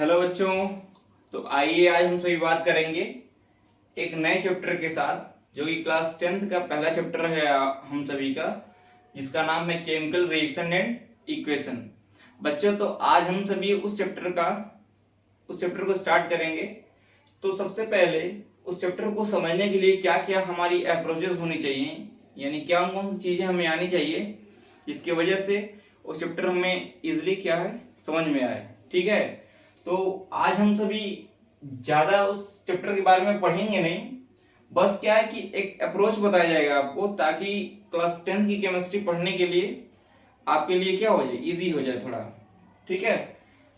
Hello बच्चों। तो आइए आज हम सभी बात करेंगे एक नए चैप्टर के साथ, जो कि क्लास 10th का पहला चैप्टर है हम सभी का, जिसका नाम है केमिकल रिएक्शन एंड इक्वेशन। बच्चों, तो आज हम सभी उस चैप्टर को स्टार्ट करेंगे। तो सबसे पहले उस चैप्टर को समझने के लिए क्या क्या हमारी अप्रोचेस होनी चाहिए, यानी क्या कौन सी चीज़ें हमें आनी चाहिए जिसकी वजह से उस चैप्टर हमें इजिली क्या है समझ में आए। ठीक है, तो आज हम सभी ज़्यादा उस चैप्टर के बारे में पढ़ेंगे नहीं, बस क्या है कि एक अप्रोच बताया जाएगा आपको, ताकि क्लास 10th की केमिस्ट्री पढ़ने के लिए आपके लिए क्या हो जाए, इजी हो जाए थोड़ा। ठीक है,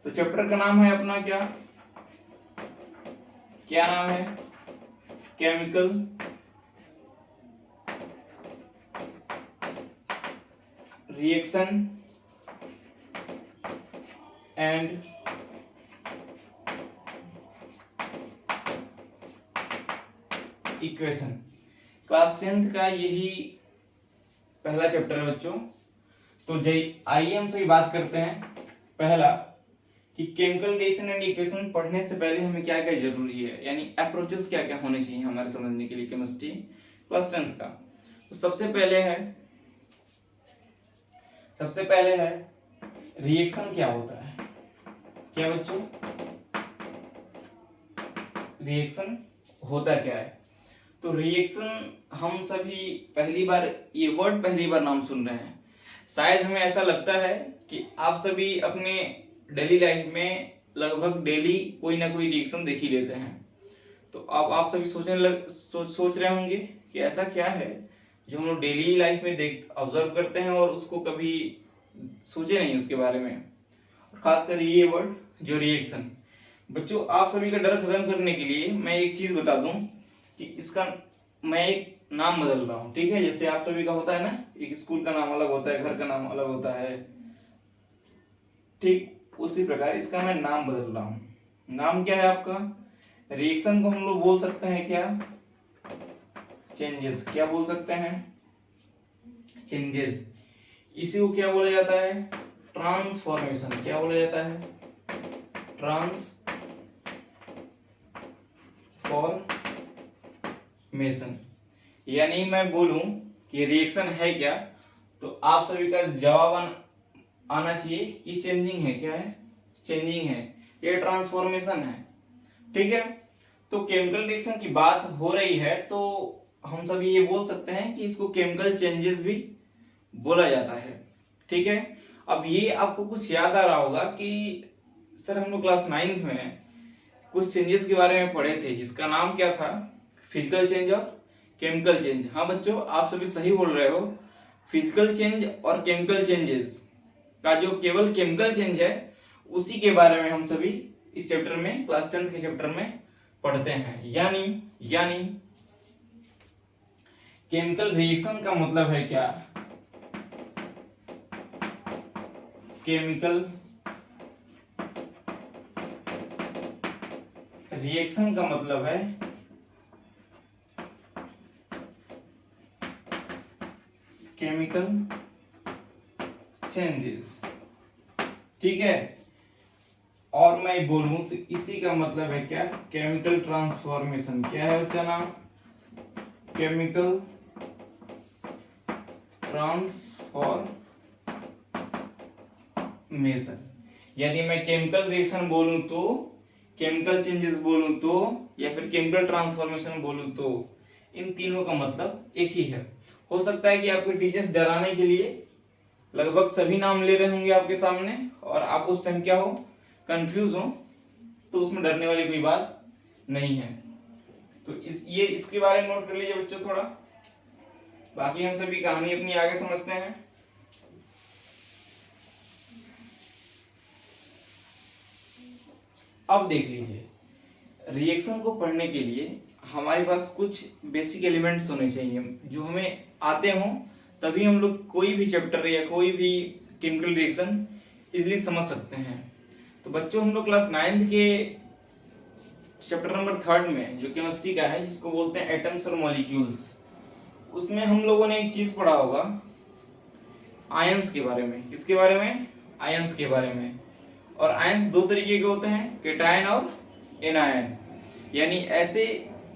तो चैप्टर का नाम है अपना क्या क्या नाम है, chemical reaction and equation. Class 10th का यही पहला चैप्टर है बच्चों। तो आइए हम सभी बात करते हैं पहला कि केमिकल रिएक्शन एंड इक्वेशन पढ़ने से पहले हमें क्या क्या जरूरी है, यानी अप्रोचेस क्या क्या होने चाहिए हमारे समझने के लिए केमिस्ट्री क्लास 10th का। तो सबसे पहले है रिएक्शन क्या होता है। क्या बच्चों, रिएक्शन होता क्या है? तो रिएक्शन हम सभी ये वर्ड पहली बार नाम सुन रहे हैं। शायद हमें ऐसा लगता है कि आप सभी अपने डेली लाइफ में लगभग डेली कोई ना कोई रिएक्शन देख ही लेते हैं। तो अब आप सभी सोच रहे होंगे कि ऐसा क्या है जो हम लोग डेली लाइफ में देख ऑब्जर्व करते हैं और उसको कभी सोचे नहीं उसके बारे में, और खासकर ये वर्ड जो रिएक्शन। बच्चों, आप सभी का डर खत्म करने के लिए मैं एक चीज बता दूं कि इसका मैं एक नाम बदल रहा हूँ। ठीक है, जैसे आप सभी का होता है ना, एक स्कूल का नाम अलग होता है, घर का नाम अलग होता है, ठीक उसी प्रकार इसका मैं नाम बदल रहा हूँ। नाम क्या है आपका? रिएक्शन को हम लोग बोल सकते हैं क्या? चेंजेस। क्या बोल सकते हैं? चेंजेस। इसी को क्या बोला जाता है? ट्रांसफॉर्मेशन। क्या बोला जाता है? ट्रांसफॉर्मेशन। यानी मैं बोलूं कि रिएक्शन है क्या, तो आप सभी का जवाब आना चाहिए कि चेंजिंग है। क्या है? चेंजिंग है, ये ट्रांसफॉर्मेशन है। ठीक है, तो केमिकल रिएक्शन की बात हो रही है तो हम सभी ये बोल सकते हैं कि इसको केमिकल चेंजेस भी बोला जाता है। ठीक है, अब ये आपको कुछ याद आ रहा होगा कि सर हम लोग क्लास 9th में कुछ चेंजेस के बारे में पढ़े थे, जिसका नाम क्या था? फिजिकल चेंज और केमिकल चेंज। हाँ बच्चों, आप सभी सही बोल रहे हो। फिजिकल चेंज और केमिकल चेंजेस का जो केवल केमिकल चेंज है उसी के बारे में हम सभी इस चैप्टर में, क्लास 10th के चैप्टर में पढ़ते हैं। यानी केमिकल रिएक्शन का मतलब है क्या? केमिकल रिएक्शन का मतलब है केमिकल चेंजेस। ठीक है, और मैं बोलूं तो इसी का मतलब है क्या? Chemical transformation. क्या है बच्चा नाम? Chemical transformation. यानी मैं केमिकल रिएक्शन बोलूं तो, केमिकल चेंजेस बोलूं तो, या फिर केमिकल ट्रांसफॉर्मेशन बोलूं तो, इन तीनों का मतलब एक ही है। हो सकता है कि आपके टीचर्स डराने के लिए लगभग सभी नाम ले रहे होंगे आपके सामने, और आप उस टाइम क्या हो, कंफ्यूज हो, तो उसमें डरने वाली कोई बात नहीं है। तो इसके बारे में नोट कर लीजिए बच्चों थोड़ा। बाकी हम सभी कहानी अपनी आगे समझते हैं। अब देख लीजिए, रिएक्शन को पढ़ने के लिए हमारे पास कुछ बेसिक एलिमेंट्स होने चाहिए जो हमें आते हों, तभी हम लोग कोई भी चैप्टर या कोई भी केमिकल रिएक्शन इजीली समझ सकते हैं। तो बच्चों, हम लोग क्लास 9th के चैप्टर नंबर 3 में जो केमिस्ट्री का है, जिसको बोलते हैं एटम्स और मॉलिक्यूल्स, उसमें हम लोगों ने एक चीज पढ़ा होगा आयंस के बारे में। किसके बारे में? आयंस के बारे में। और आयंस दो तरीके के होते हैं, केटायन और एनायन। यानी ऐसे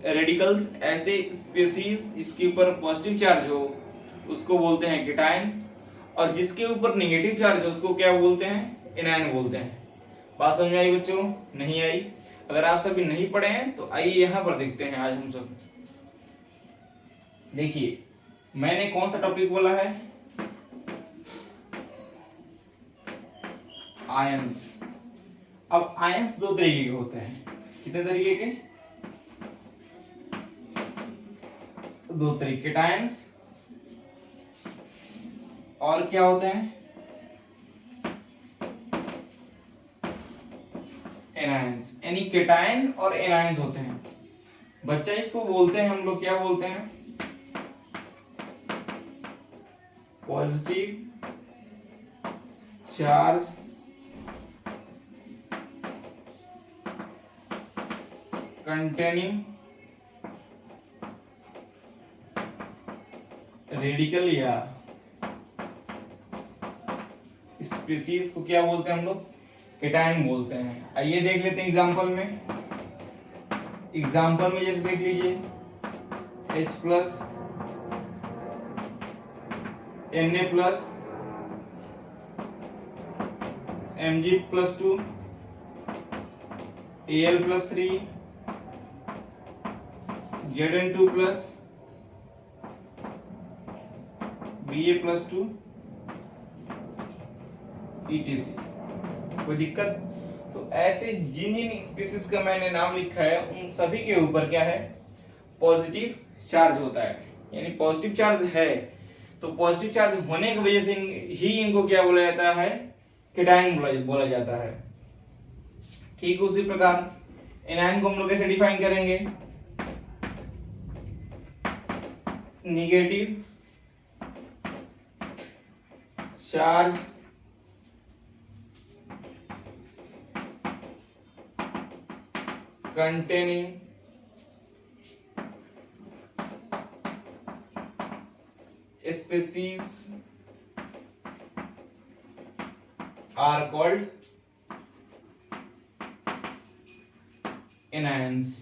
रेडिकल्स, ऐसे स्पीसीज जिसके ऊपर पॉजिटिव चार्ज हो उसको बोलते हैं केटायन, और जिसके ऊपर नेगेटिव चार्ज हो उसको क्या बोलते हैं, एनायन बोलते हैं। बात समझ में आई बच्चों? नहीं आई? अगर आप सभी नहीं पढ़े हैं तो आइए यहाँ पर देखते हैं आज हम सब। देखिए मैंने कौन सा टॉपिक बोला है, आयंस। अब आयंस दो तरीके के होते हैं, कितने तरीके के, दो तरीके, केटायंस और क्या होते हैं, एनायंस। यानी केटायन और एनायंस होते हैं बच्चा। इसको बोलते हैं हम लोग, क्या बोलते हैं, पॉजिटिव चार्ज कंटेनिंग रेडिकल या स्पीसीज को क्या बोलते हैं हम लोग, केटायन बोलते हैं। आइए देख लेते हैं एग्जांपल में। एग्जांपल में जैसे देख लीजिए H plus Na plus Mg plus 2 Al plus 3 Zn2 plus Ba plus 2 etc। कोई दिक्कत? तो ऐसे जिन जिन स्पीसीज का मैंने नाम लिखा है उन सभी के ऊपर क्या है, पॉजिटिव चार्ज होता है। यानी पॉजिटिव चार्ज है, तो पॉजिटिव चार्ज होने की वजह से ही इनको क्या बोला जाता है, केटायन बोला जाता है। ठीक उसी प्रकार एनायन को हम लोग कैसे डिफाइन करेंगे, negative charge containing species are called anions।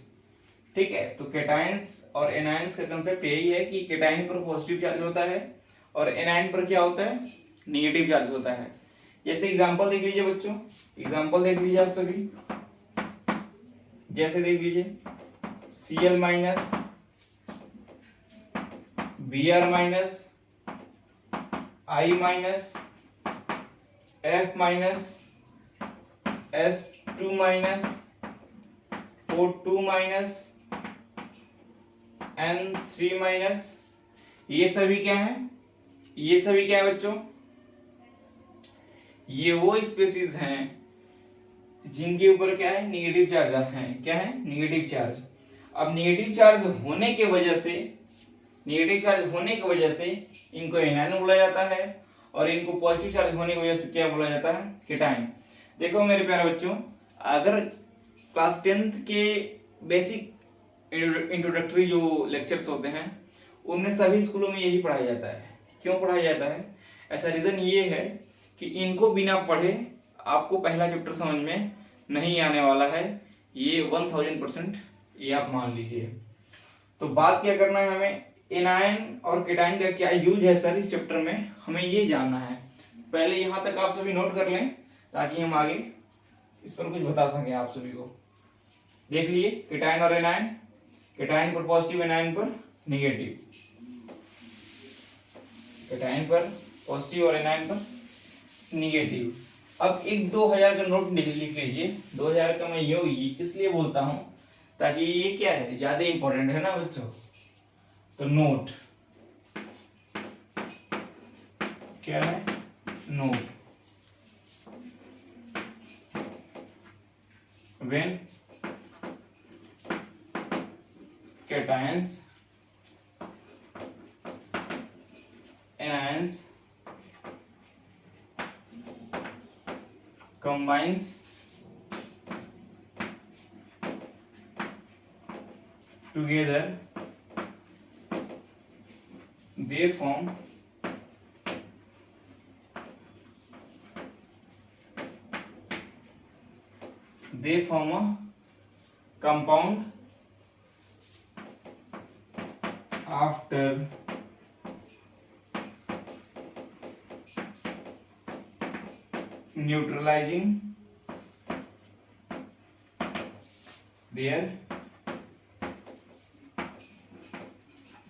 ठीक है, तो केटायंस और एनायंस का कंसेप्ट यही है कि केटायन पर पॉजिटिव चार्ज होता है और एनायन पर क्या होता है, निगेटिव चार्ज होता है। जैसे एग्जांपल देख लीजिए बच्चों, एग्जांपल देख लीजिए आप सभी। जैसे देख लीजिए Cl minus, Br minus, I minus, F minus, S2 minus, O2 minus, N3 minus. ये सभी क्या है, ये सभी क्या है बच्चों, ये वो स्पीसीज हैं जिनके ऊपर क्या है, निगेटिव चार्ज है। क्या है, निगेटिव चार्ज। अब निगेटिव चार्ज होने के वजह से, निगेटिव चार्ज होने की वजह से इनको एनायन बोला जाता है और इनको पॉजिटिव चार्ज होने की वजह से क्या बोला जाता है, केटायन। देखो मेरे प्यारे बच्चों, अगर क्लास 10th के बेसिक इंट्रोडक्टरी जो लेक्चर्स होते हैं उनमें सभी स्कूलों में यही पढ़ाया जाता है। क्यों पढ़ाया जाता है, ऐसा रीजन ये है कि इनको बिना पढ़े आपको पहला चैप्टर समझ में नहीं आने वाला है, ये 1000% ये आप मान लीजिए। तो बात क्या करना है हमें, एनायन और केटायन का क्या यूज है सर इस चैप्टर में, हमें ये जानना है। पहले यहाँ तक आप सभी नोट कर लें ताकि हम आगे इस पर कुछ बता सकें आप सभी को। देख लिए केटायन और एनायन, केटायन पर पॉजिटिव, एनायन पर निगेटिव, केटायन पर पॉजिटिव और एनायन पर निगेटिव। अब एक 2000 का नोट लिख लीजिए। 2000 का मैं यूं इसलिए बोलता हूं ताकि ये क्या है, ज्यादा इंपॉर्टेंट है ना बच्चों। तो नोट क्या है, note when cations anions combines together they form they form a compound after neutralising their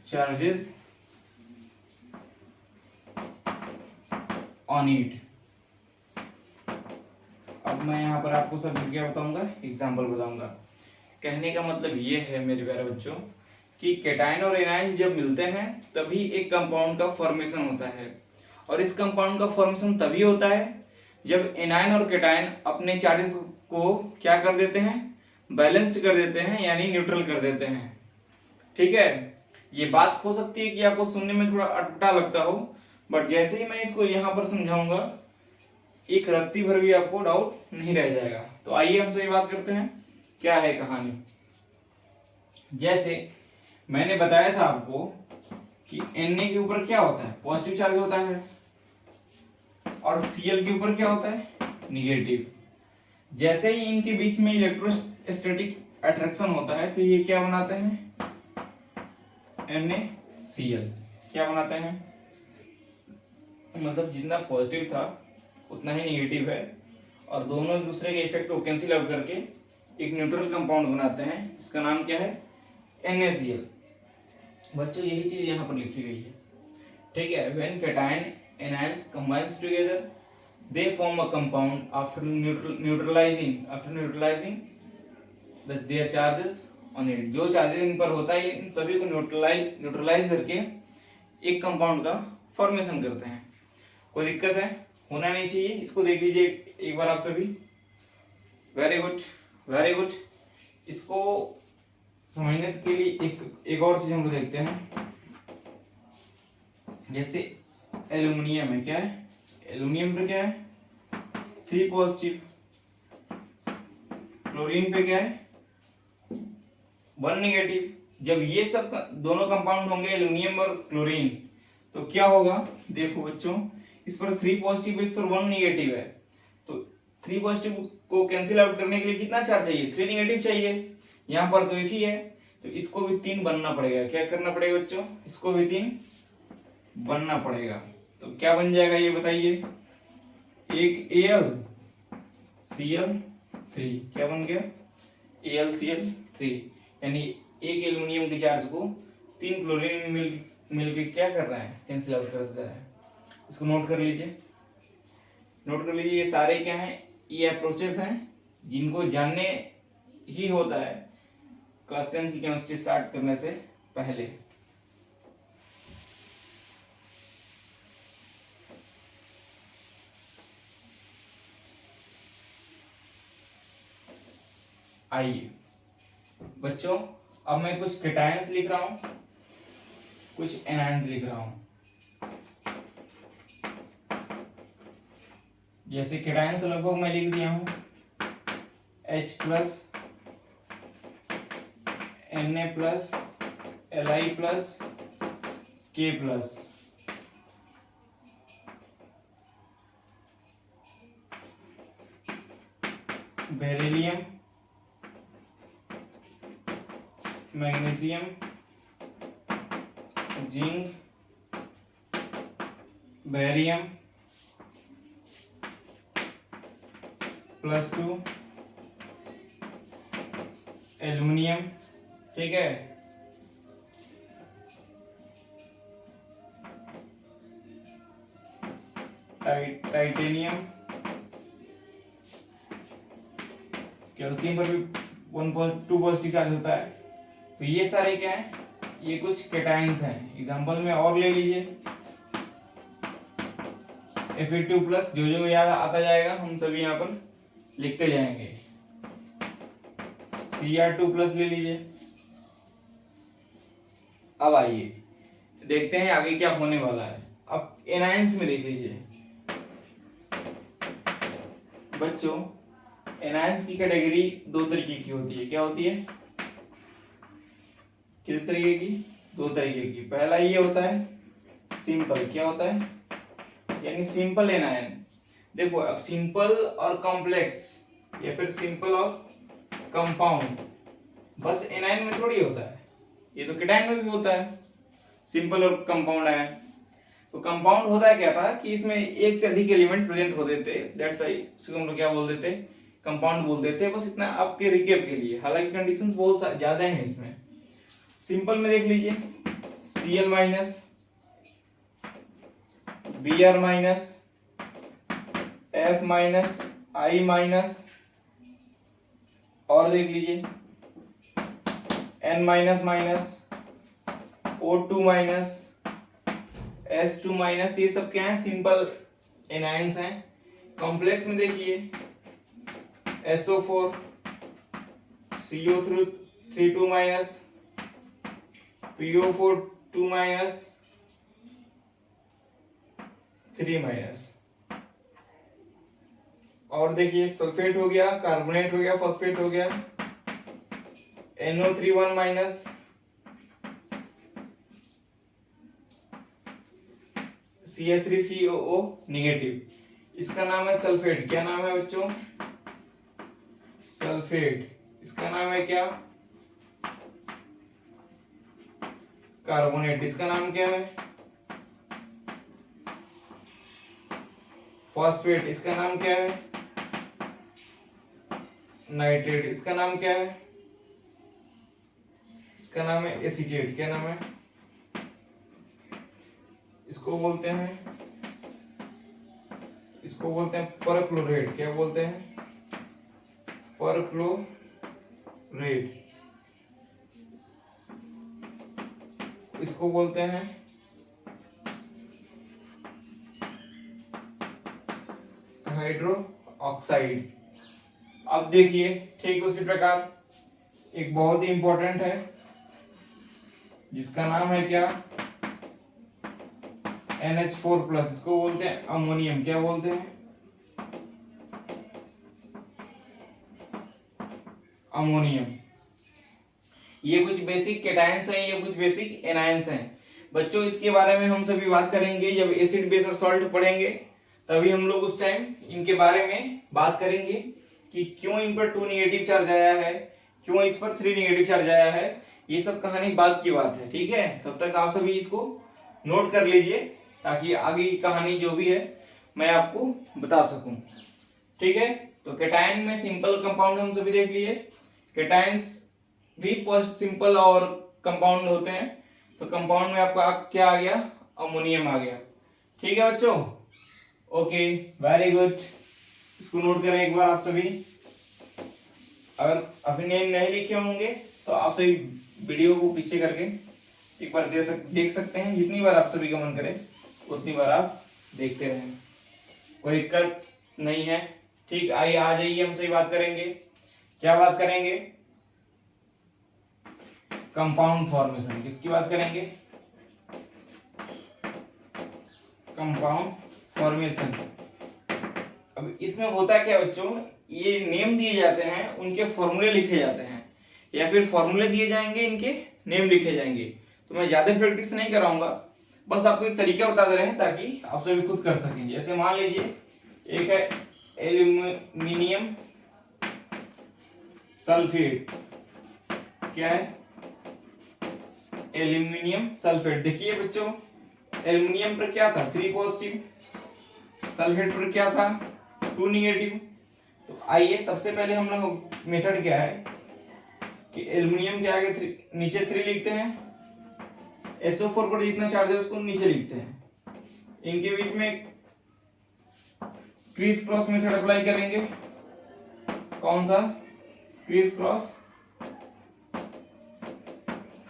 charges on it। अब मैं यहाँ पर आपको सब क्या बताऊंगा, एग्जाम्पल बताऊंगा। कहने का मतलब ये है मेरे प्यारे बच्चों कि केटाइन और एनाइन जब मिलते हैं तभी एक कंपाउंड का फॉर्मेशन होता है, और इस कंपाउंड का फॉर्मेशन तभी होता है जब एनाइन और केटाइन अपने चार्जेस को क्या कर देते हैं, बैलेंस्ड कर देते हैं, यानी न्यूट्रल कर देते हैं। ठीक है, ये बात हो सकती है कि आपको सुनने में थोड़ा अटपटा लगता हो, बट जैसे ही मैं इसको यहाँ पर समझाऊंगा एक रत्ती भर भी आपको डाउट नहीं रह जाएगा। तो आइए हम सही बात करते हैं क्या है कहानी। जैसे मैंने बताया था आपको कि Na के ऊपर क्या होता है, पॉजिटिव चार्ज होता है, और Cl के ऊपर क्या होता है, निगेटिव। जैसे ही इनके बीच में इलेक्ट्रोस्टैटिक अट्रैक्शन होता है तो ये क्या बनाते हैं, NaCl। क्या बनाते हैं, मतलब जितना पॉजिटिव था उतना ही निगेटिव है, और दोनों एक दूसरे के इफेक्ट को कैंसिल आउट करके एक न्यूट्रल कंपाउंड बनाते हैं, इसका नाम क्या है, NaCl। बच्चों यही चीज यहाँ पर लिखी गई है। ठीक है, when cation anions combines together they form a compound after neutralizing their charges on it। जो चार्जेस इन पर होता है इन सभी को न्यूट्रलाइज करके एक कंपाउंड का फॉर्मेशन करते हैं। कोई दिक्कत है, होना नहीं चाहिए। इसको देख लीजिए एक बार आप सभी। Very good, very good. इसको समझने के लिए एक और चीज हम लोग देखते हैं। जैसे एल्यूमिनियम है, क्या है, एल्यूमिनियम पे क्या है 3 पॉजिटिव, क्लोरीन पे क्या है 1 निगेटिव। जब ये सब दोनों कंपाउंड होंगे एल्यूमिनियम और क्लोरीन, तो क्या होगा, देखो बच्चों, इस पर 3 पॉजिटिव इस पर 1 निगेटिव है, तो 3 पॉजिटिव को कैंसिल आउट करने के लिए कितना चार्ज चाहिए, 3 निगेटिव चाहिए। यहाँ पर तो एक ही है, तो इसको भी 3 बनना पड़ेगा। क्या करना पड़ेगा बच्चों, इसको भी 3 बनना पड़ेगा। तो क्या बन जाएगा ये बताइए, एक AlCl3, क्या बन गया AlCl3, यानी एक एल्यूमिनियम के चार्ज को 3 क्लोरीन मिलके क्या कर रहा है, कैंसिल आउट कर दे रहा है। इसको नोट कर लीजिए, नोट कर लीजिए। ये सारे क्या हैं, ये अप्रोचेस हैं जिनको जानने ही होता है क्लास 10 की केमिस्ट्री स्टार्ट करने से पहले। आइए बच्चों, अब मैं कुछ केटायंस लिख रहा हूं, कुछ एनायंस लिख रहा हूं। जैसे केटायन तो लगभग मैं लिख दिया हूं, H+, Na+, Li+, K+। Beryllium, magnesium, zinc, barium +2, aluminium, ठीक है, टाइटेनियम, कैल्शियम पर भी 2 पॉजिटिव चार्ज होता है। तो ये सारे क्या हैं, ये कुछ केटायंस हैं। एग्जांपल में और ले लीजिए, Fe2+, जो याद आता जाएगा हम सभी यहाँ पर लिखते जाएंगे। Cr2+ ले लीजिए। अब आइए देखते हैं आगे क्या होने वाला है। अब एनायंस में देख लीजिए बच्चों, एनायंस की कैटेगरी 2 तरीके की होती है। क्या होती है, कितने तरीके की, 2 तरीके की। पहला ये होता है सिंपल, क्या होता है, यानी सिंपल एनायन। देखो अब सिंपल और कॉम्प्लेक्स या फिर सिंपल और कंपाउंड, बस एनायन में थोड़ी होता है, ये तो केटायन में भी होता है, सिंपल और कंपाउंड आयन। तो कंपाउंड होता है क्या था कि इसमें एक से अधिक एलिमेंट प्रेजेंट होते थे, दैट्स व्हाई इसको हम लोग क्या बोल देते, कंपाउंड बोल देते। बस इतना आपके रिकेप के लिए, हालांकि कंडीशंस बहुत ज्यादा हैं इसमें। सिंपल में देख लीजिए Cl minus, Br minus, F minus, I minus, और देख लीजिए N minus minus, O2 minus, S2 minus, ये सब क्या है, सिंपल एनायंस हैं। कॉम्प्लेक्स में देखिए SO4, CO3 2 minus, PO4 2 minus, 3 minus, और देखिए सल्फेट हो गया, कार्बोनेट हो गया, फॉस्फेट हो गया, NO3 1 माइनस, CH3COO निगेटिव, इसका नाम है सल्फेट। क्या नाम है बच्चों, सल्फेट। इसका नाम है क्या, कार्बोनेट। इसका नाम क्या है, फॉस्फेट। इसका नाम क्या है, नाइट्रेट। इसका नाम क्या है, इसका नाम है एसीटेट। क्या नाम है, इसको बोलते हैं, इसको बोलते हैं परक्लोरेट। क्या बोलते हैं, परक्लोरेट। इसको बोलते हैं हाइड्रो ऑक्साइड। अब देखिए ठीक उसी प्रकार एक बहुत ही इंपॉर्टेंट है जिसका नाम है क्या, NH4+, इसको बोलते हैं अमोनियम। क्या बोलते हैं, अमोनियम। ये कुछ बेसिक केटायंस हैं, ये कुछ बेसिक एनायंस हैं बच्चों। इसके बारे में हम सभी बात करेंगे जब एसिड बेस और सॉल्ट पढ़ेंगे, तभी हम लोग उस टाइम इनके बारे में बात करेंगे कि क्यों इन पर 2 निगेटिव चार्ज आया है, क्यों इस पर 3 निगेटिव चार्ज आया है। ये सब कहानी बाद की बात है, ठीक है। तब तक आप सभी इसको नोट कर लीजिए ताकि आगे की कहानी जो भी है मैं आपको बता सकूं, ठीक है। तो केटायन में सिंपल कंपाउंड हम सभी देख लिए, केटायंस भी सिंपल और कंपाउंड होते हैं। तो कंपाउंड में आपका क्या आ गया, अमोनियम आ गया, ठीक है बच्चों। Okay, very good. इसको नोट करें एक बार आप सभी। अगर अपने नेम नहीं लिखे होंगे तो आप सभी वीडियो को पीछे करके एक बार देख सकते हैं। जितनी बार आप सभी का मन करे उतनी बार आप देखते रहें, कोई दिक्कत नहीं है, ठीक। आइए आ जाइए, हम सही बात करेंगे। क्या बात करेंगे, कंपाउंड फॉर्मेशन। किसकी बात करेंगे, कंपाउंड फॉर्मेशन। अब इसमें होता क्या बच्चों, ये नेम दिए जाते हैं, उनके फॉर्मूले लिखे जाते हैं, या फिर फॉर्मूले दिए जाएंगे, इनके नेम लिखे जाएंगे। तो मैं ज्यादा प्रैक्टिस नहीं कराऊंगा, बस आपको एक तरीका बता दे रहे हैं ताकि आप सभी खुद कर सकें। जैसे मान लीजिए एक है एल्यूमिनियम सल्फेट। क्या है, एल्यूमिनियम सल्फेट। देखिए बच्चों, एल्यूमिनियम पर क्या था, 3 पॉजिटिव, सल्फेट पर क्या था, 2 निगेटिव। तो आइए सबसे पहले हम लोग मेथड क्या है कि एल्यूमिनियम के आगे नीचे 3 लिखते हैं, SO4 पर जितना चार्ज है उसको नीचे लिखते हैं। इनके बीच में क्रीज क्रॉस मेथड अप्लाई करेंगे। कौन सा, क्रीज क्रॉस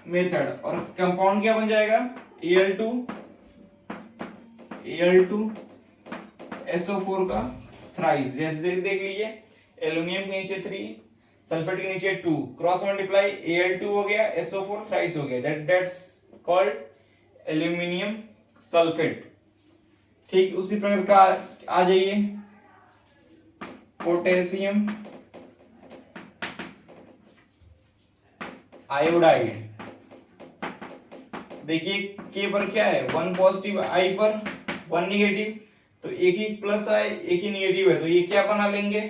मेथड। और कंपाउंड क्या बन जाएगा, Al2 SO4 का थ्राइस। जैसे देख लीजिए, एल्यूमिनियम के नीचे 3, सल्फेट के नीचे 2, क्रॉस मल्टीप्लाई Al2 हो गया, SO4 थ्राइस हो गया, दैट्स कॉल्ड एल्यूमिनियम सल्फेट। ठीक उसी प्रकार का आ जाइए, पोटेशियम आयोडाइड। देखिए के पर क्या है, 1 पॉजिटिव, आई पर 1 निगेटिव, तो एक ही प्लस है एक ही निगेटिव है, तो ये क्या बना लेंगे,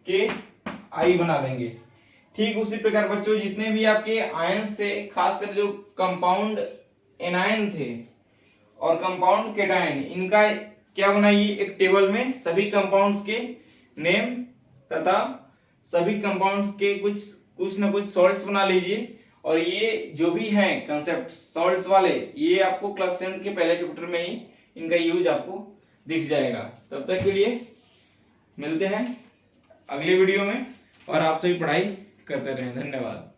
के आई बना देंगे। ठीक उसी प्रकार बच्चों जितने भी आपके आयंस थे, खासकर जो कंपाउंड एनायन थे और कंपाउंड केटायन, इनका क्या बनाइए, एक टेबल में सभी कंपाउंड्स के नेम तथा सभी कंपाउंड्स के कुछ ना कुछ सॉल्ट्स बना लीजिए। और ये जो भी हैं कंसेप्ट सॉल्ट्स वाले, ये आपको क्लास 10 के पहले चैप्टर में ही इनका यूज आपको दिख जाएगा। तब तक के लिए मिलते हैं अगले वीडियो में और आप सभी पढ़ाई करते रहें। धन्यवाद।